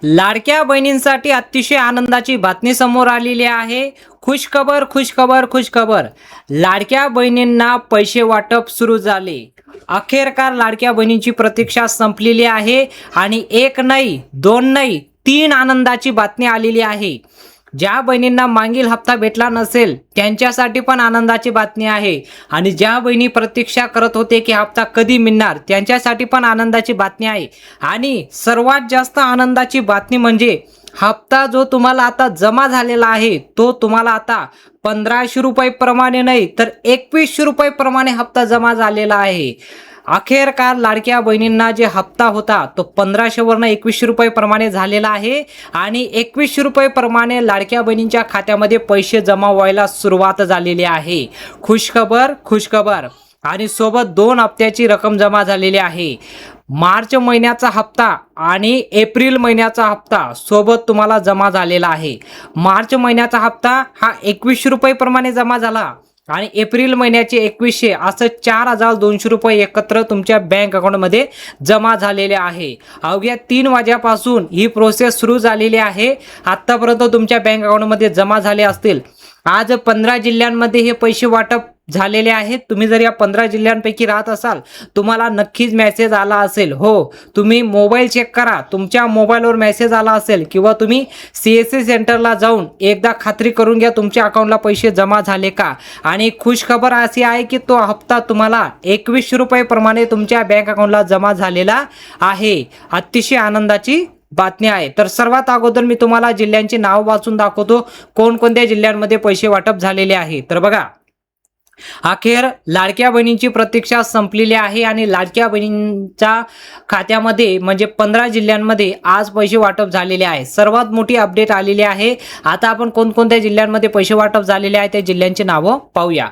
लाडक्या बहिणींसाठी अतिशय आनंदाची बातमी समोर आलेली आहे। खुशखबर खुशखबर खुशखबर, लाडक्या बहिणींना पैसे वाटप सुरू झाले। अखेरकार लाडक्या बहिणींची प्रतीक्षा संपलेली आहे आणि एक नाही दोन नाही तीन आनंदाची बातमी आलेली आहे। ज्या बहिणींना मागील हप्ता भेटला नसेल त्यांच्यासाठी पण आनंदाची बातमी आहे आणि ज्या बहिणी प्रतीक्षा करत होते की हप्ता कधी मिळणार त्यांच्यासाठी पण आनंदाची बातमी आहे। आणि सर्वात जास्त आनंदाची बातमी म्हणजे हप्ता जो तुम्हाला आता जमा झालेला आहे तो तुम्हाला आता 1500 रुपये प्रमाणे नाही तर 2100 रुपये प्रमाणे हप्ता जमा झालेला आहे। अखेरकार लाडक्या बहिणींना जे हप्ता होता तो 1500 वरनं 2100 रुपये प्रमाणे झालेला आहे आणि 2100 रुपये प्रमाणे लाडक्या बहिणींच्या खात्यामध्ये पैसे जमा व्हायला सुरुवात झालेली आहे। खुशखबर खुशखबर, आणि सोबत 2 हप्त्याची रक्कम जमा झालेली आहे। मार्च महिन्याचा हप्ता आणि एप्रिल महिन्याचा हप्ता सोबत तुम्हाला जमा झालेला आहे। मार्च महिन्याचा हप्ता हा 2100 रुपये प्रमाणे जमा झाला आणि एप्रिल महिन्याचे 2100 असं 4200 रुपये एकत्र तुमच्या बँक अकाउंटमध्ये जमा झालेले आहे। अवघ्या 3 वाजल्यापासून ही प्रोसेस सुरू झालेली आहे। आतापर्यंत तुमच्या बँक अकाउंटमध्ये जमा झाले असतील। आज 15 जिल्ह्यांमध्ये हे पैसे वाटप झालेले आहेत। तुम्ही जर या 15 जिल्ह्यांपैकी राहत असाल तुम्हाला नक्कीच मेसेज आला असेल। हो, तुम्ही मोबाईल चेक करा, तुमच्या मोबाईलवर मेसेज आला असेल किंवा तुम्ही CSC सेंटरला जाऊन एकदा खात्री करून घ्या तुमच्या अकाउंटला पैसे जमा झाले का। आणि खुशखबर अशी आहे की तो हप्ता तुम्हाला 2100 रुपये प्रमाणे तुमच्या बँक अकाउंटला जमा झालेला आहे। अतिशय आनंदाची बातमी आहे। तर सर्वात अगोदर मी तुम्हाला जिल्ह्यांची नाव वाचून दाखवतो कोणकोणत्या जिल्ह्यांमध्ये पैसे वाटप झालेले आहे। तर बघा, अखेर लाडक्या बहिणींची प्रतीक्षा संपलेली आहे आणि लाडक्या बहिणींच्या खात्यामध्ये म्हणजे 15 जिल्ह्यांमध्ये आज पैसे वाटप झालेले आहे। सर्वात मोठी अपडेट आलेली आहे। आता आपण कोणकोणत्या जिल्ह्यांमध्ये पैसे वाटप झालेले आहे त्या जिल्ह्यांची नावं पाहूया।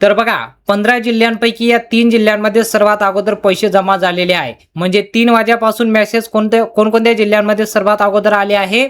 तर बघा, 15 जिल्ह्यांपैकी या 3 जिल्ह्यांमध्ये सर्वात अगोदर पैसे जमा झालेले आहे। म्हणजे 3 वाजल्यापासून मेसेज कोणकोणत्या जिल्ह्यांमध्ये सर्वात अगोदर आले आहे।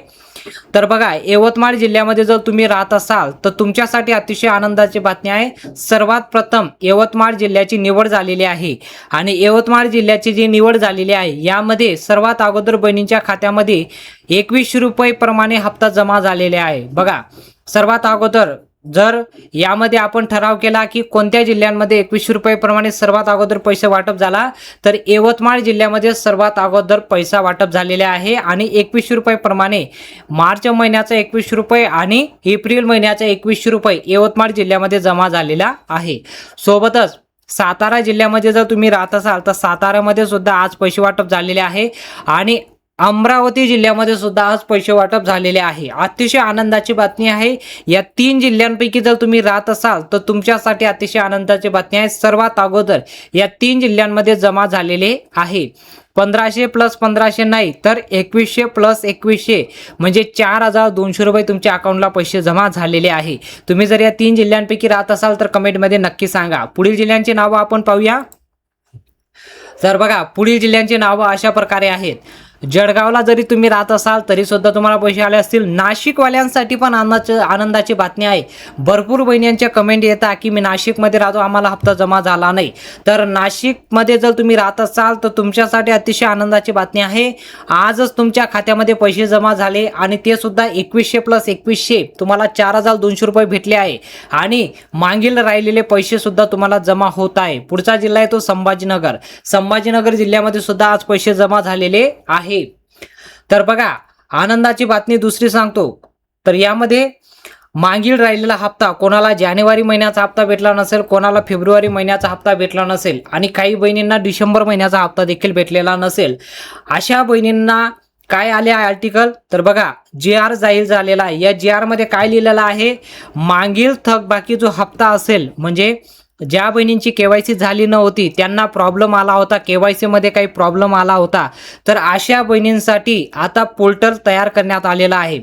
तर बघा, यवतमाळ जिल्ह्यामध्ये जर तुम्ही राहत असाल तर तुमच्यासाठी अतिशय आनंदाची बातमी आहे। सर्वात प्रथम यवतमाळ जिल्ह्याची निवड झालेली आहे आणि यवतमाळ जिल्ह्याची जी निवड झालेली आहे यामध्ये सर्वात अगोदर बहिणींच्या खात्यामध्ये 2100 रुपये प्रमाणे हप्ता जमा झालेले आहे। बघा, सर्वात अगोदर जर यामध्ये आपण ठराव केला की कोणत्या जिल्ह्यांमध्ये 2100 रुपये प्रमाणे सर्वात अगोदर पैसे वाटप झाला तर यवतमाळ जिल्ह्यामध्ये सर्वात अगोदर पैसा वाटप झालेले आहे आणि 2100 रुपये प्रमाणे मार्च महिन्याचा 2100 रुपये आणि एप्रिल महिन्याचा 2100 रुपये यवतमाळ जिल्ह्यामध्ये जमा झालेला आहे। सोबतच सातारा जिल्ह्यामध्ये जर तुम्ही राहत असाल तर साताऱ्यामध्ये सुद्धा आज पैसे वाटप झालेले आहे आणि अमरावती जिल्ह्यामध्ये सुद्धा आज पैसे वाटप झालेले आहे। अतिशय आनंदाची बातमी आहे। या 3 जिल्ह्यांपैकी जर तुम्ही राहत असाल तर तुमच्यासाठी अतिशय आनंदाची बातमी आहे। सर्वात अगोदर या 3 जिल्ह्यांमध्ये जमा झालेले आहे। 1500 + 1500 नाही तर 2100 + 2100 म्हणजे 4200 रुपये तुमच्या अकाउंटला पैसे जमा झालेले आहे। तुम्ही जर या 3 जिल्ह्यांपैकी राहत असाल तर कमेंटमध्ये नक्की सांगा। पुढील जिल्ह्यांची नावं आपण पाहूया। तर बघा, पुढील जिल्ह्यांची नावं अशा प्रकारे आहेत। जळगावला जरी तुम्ही राहत असाल तरी सुद्धा तुम्हाला पैसे आले असतील। नाशिकवाल्यांसाठी पण आनंदाची बातमी आहे। भरपूर बहिणींच्या कमेंट येतात की मी नाशिकमध्ये राहतो, आम्हाला हप्ता जमा झाला नाही। तर नाशिकमध्ये जर तुम्ही राहत असाल तर तुमच्यासाठी अतिशय आनंदाची बातमी आहे। आजच तुमच्या खात्यामध्ये पैसे जमा झाले आणि ते सुद्धा 2100 + 2100 तुम्हाला 4200 रुपये भेटले आहे आणि मागील राहिलेले पैसे सुद्धा तुम्हाला जमा होत आहे। पुढचा जिल्हा आहे तो संभाजीनगर। संभाजीनगर जिल्ह्यामध्ये सुद्धा आज पैसे जमा झालेले आहे। तर बघा, आनंदाची बातमी दुसरी सांगतो। तर यामध्ये मागील राहिलेला हप्ता कोणाला जानेवारी महिन्याचा हप्ता भेटला नसेल, कोणाला फेब्रुवारी महिन्याचा हप्ता भेटला नसेल आणि काही बहिणींना डिसेंबर महिन्याचा हप्ता देखील भेटलेला नसेल, अशा बहिणींना काय आले आहे आर्टिकल। तर बघा, GR जाहीर झालेला आहे। या GR मध्ये काय लिहिलेलं आहे, मागील थकबाकी जो हप्ता असेल म्हणजे ज्या बहिणींची KYC झाली नव्हती त्यांना प्रॉब्लेम आला होता, KYC मध्ये काही प्रॉब्लेम आला होता, तर अशा बहिणींसाठी आता पोर्टल तयार करण्यात आलेला आहे।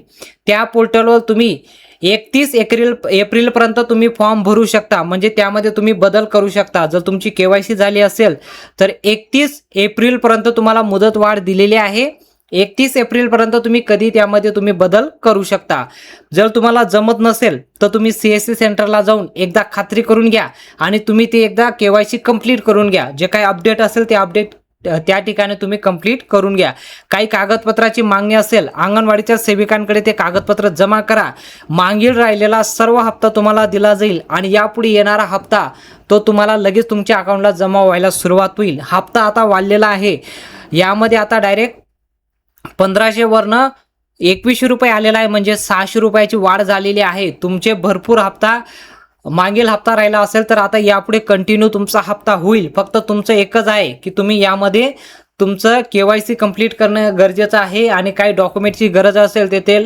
त्या पोर्टलवर तुम्ही 31 एप्रिल पर्यंत तुम्ही फॉर्म भरू शकता, म्हणजे त्यामध्ये तुम्ही बदल करू शकता। जर तुमची KYC झाली असेल तर 31 एप्रिल पर्यंत तुम्हाला मुदतवाढ दिलेली आहे। 31 एप्रिल पर्यंत तुम्ही कधी त्यामध्ये तुम्ही बदल करू शकता। जर तुम्हाला जमत नसेल तर तुम्ही CSC सेंटरला जाऊन एकदा खात्री करून घ्या आणि तुम्ही ते एकदा KYC कंप्लीट करून घ्या। जे काही अपडेट असेल ते अपडेट त्या ठिकाणी तुम्ही कंप्लीट करून घ्या. काही कागदपत्राची मागणी असेल अंगणवाडीच्या सेविकांकडे ते कागदपत्र जमा करा. मागील राहिलेला सर्व हप्ता तुम्हाला दिला जाईल आणि यापुढे येणारा हप्ता तो तुम्हाला लगेच तुमच्या अकाउंटला जमा व्हायला सुरुवात होईल. हप्ता आता वाढलेला आहे. यामध्ये आता डायरेक्ट 1500 वरनं 2100 रुपये आलेला आहे, म्हणजे 600 रुपयाची वाढ झालेली आहे. तुमचे भरपूर हप्ता मागील हप्ता राहिला असेल तर आता यापुढे कंटिन्यू तुमचा हप्ता होईल. फक्त तुमचं एकच आहे की तुम्ही यामध्ये तुमचं KYC कंप्लीट करणं गरजेचं आहे आणि काही डॉक्युमेंटची गरज असेल ते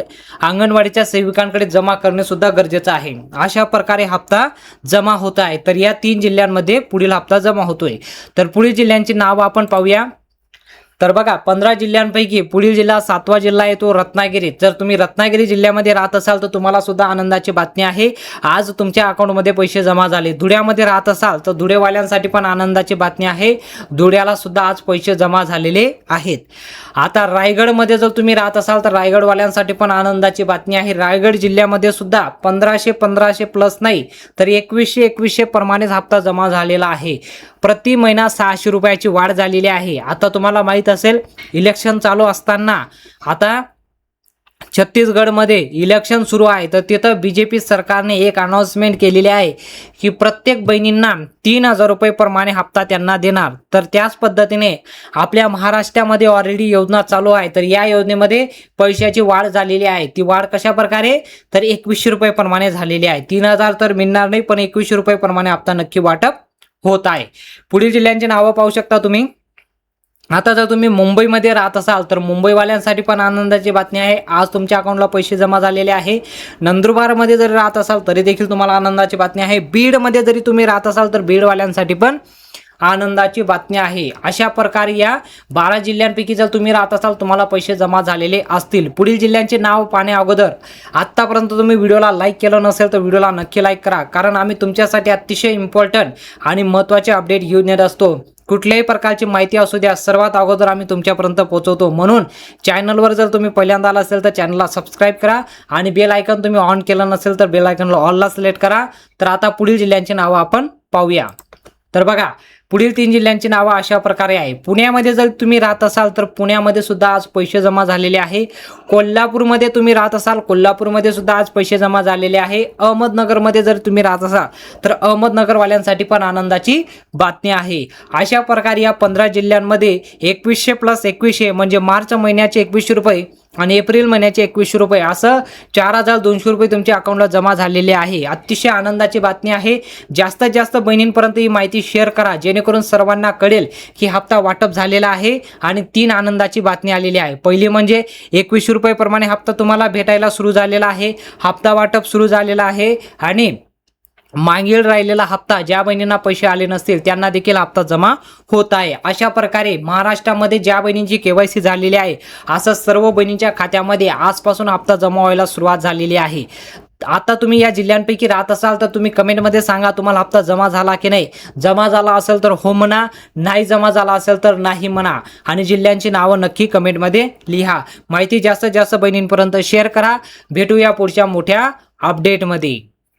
अंगणवाडीच्या सेविकांकडे जमा करणे सुद्धा गरजेचं आहे. अशा प्रकारे हप्ता जमा होत आहे. तर या 3 जिल्ह्यांमध्ये पुढील हप्ता जमा होतोय. तर पुढील जिल्ह्यांची नावं आपण पाहूया. तर बघा 15 जिल्ह्यांपैकी पुढील जिल्हा 7वा जिल्हा आहे तो रत्नागिरी. जर तुम्ही रत्नागिरी जिल्ह्यामध्ये राहत असाल तर तुम्हाला सुद्धा आनंदाची बातमी आहे. आज तुमच्या अकाउंटमध्ये पैसे जमा झाले. धुळ्यामध्ये राहत असाल तर धुळेवाल्यांसाठी पण आनंदाची बातमी आहे. धुळ्याला सुद्धा आज पैसे जमा झालेले आहेत. आता रायगडमध्ये जर तुम्ही राहत असाल तर रायगडवाल्यांसाठी पण आनंदाची बातमी आहे. रायगड जिल्ह्यामध्ये सुद्धा 1500 प्लस नाही तर 2100 प्रमाणेच हप्ता जमा झालेला आहे. प्रति महिना 600 रुपयाची वाढ झालेली आहे. आता तुम्हाला माहित असेल इलेक्शन चालू असताना आता छत्तीसगडमध्ये इलेक्शन सुरू आहे तर तिथं BJP सरकारने एक अनाउन्समेंट केलेली आहे की प्रत्येक बहिणींना 3000 रुपये प्रमाणे हप्ता त्यांना देणार. तर त्याच पद्धतीने आपल्या महाराष्ट्रामध्ये ऑलरेडी योजना चालू आहे. तर या योजनेमध्ये पैशाची वाढ झालेली आहे. ती वाढ कशा प्रकारे तर 2100 रुपये प्रमाणे झालेली आहे. 3000 तर मिळणार नाही पण 2100 रुपये प्रमाणे हप्ता नक्की वाटप होत आहे. पुढील जिल्ह्यांची नावं पाहू शकता तुम्ही. आता जर तुम्ही मुंबईमध्ये राहत असाल तर मुंबईवाल्यांसाठी पण आनंदाची बातमी आहे. आज तुमच्या अकाउंटला पैसे जमा झालेले आहे. नंदुरबारमध्ये जरी राहत असाल तरी देखील तुम्हाला आनंदाची बातमी आहे. बीडमध्ये जरी तुम्ही राहत असाल तर बीडवाल्यांसाठी पण आनंदाची बातमी आहे. अशा प्रकारे या 12 जिल्ह्यांपैकी जर तुम्ही राहत असाल तुम्हाला पैसे जमा झालेले असतील. पुढील जिल्ह्यांचे नाव पाहण्या अगोदर आत्तापर्यंत तुम्ही व्हिडिओला लाईक केलं नसेल तर व्हिडिओला नक्की लाईक करा, कारण आम्ही तुमच्यासाठी अतिशय इम्पॉर्टंट आणि महत्त्वाचे अपडेट घेऊन येत असतो. कुठल्याही प्रकारची माहिती असू द्या सर्वात अगोदर आम्ही तुमच्यापर्यंत पोहोचवतो. म्हणून चॅनलवर जर तुम्ही पहिल्यांदा आला असेल तर चॅनलला सबस्क्राईब करा आणि बेल आयकॉन तुम्ही ऑन केलं नसेल तर बेल आयकॉनला ऑलला सिलेक्ट करा. तर आता पुढील जिल्ह्यांची नावं आपण पाहूया. तर बघा पुढील 3 जिल्ह्यांची नावं अशा प्रकारे आहे. पुण्यामध्ये जर तुम्ही राहत असाल तर पुण्यामध्ये सुद्धा आज पैसे जमा झालेले आहे. कोल्हापूरमध्ये तुम्ही राहत असाल कोल्हापूरमध्ये सुद्धा आज पैसे जमा झालेले आहे. अहमदनगरमध्ये जर तुम्ही राहत असाल तर अहमदनगरवाल्यांसाठी पण आनंदाची बातमी आहे. अशा प्रकारे या 15 जिल्ह्यांमध्ये 2100 प्लस 2100 म्हणजे मार्च महिन्याचे 2100 रुपये आणि एप्रिल महिन्याचे 2100 रुपये असं 4200 रुपये तुमच्या अकाउंटला जमा झालेले आहे. अतिशय आनंदाची बातमी आहे. जास्तीत जास्त बहिणींपर्यंत ही माहिती शेअर करा जेणेकरून सर्वांना कळेल की हप्ता वाटप झालेला आहे आणि 3 आनंदाची बातमी आलेली आहे. पहिली म्हणजे 2100 रुपये प्रमाणे हप्ता तुम्हाला भेटायला सुरू झालेला आहे. हप्ता वाटप सुरू झालेला आहे आणि मागील राहिलेला हप्ता ज्या बहिणींना पैसे आले नसतील त्यांना देखील हप्ता जमा होत आहे. अशा प्रकारे महाराष्ट्रामध्ये ज्या बहिणींची KYC झालेली आहे असं सर्व बहिणींच्या खात्यामध्ये आजपासून हप्ता जमा व्हायला सुरुवात झालेली आहे. आता तुम्ही या जिल्ह्यांपैकी राहत असाल तर तुम्ही कमेंटमध्ये सांगा तुम्हाला हप्ता जमा झाला की नाही. जमा झाला असेल तर हो म्हणा, नाही जमा झाला असेल तर नाही म्हणा आणि जिल्ह्यांची नावं नक्की कमेंटमध्ये लिहा. माहिती जास्तीत जास्त बहिणींपर्यंत शेअर करा. भेटूया पुढच्या मोठ्या अपडेटमध्ये.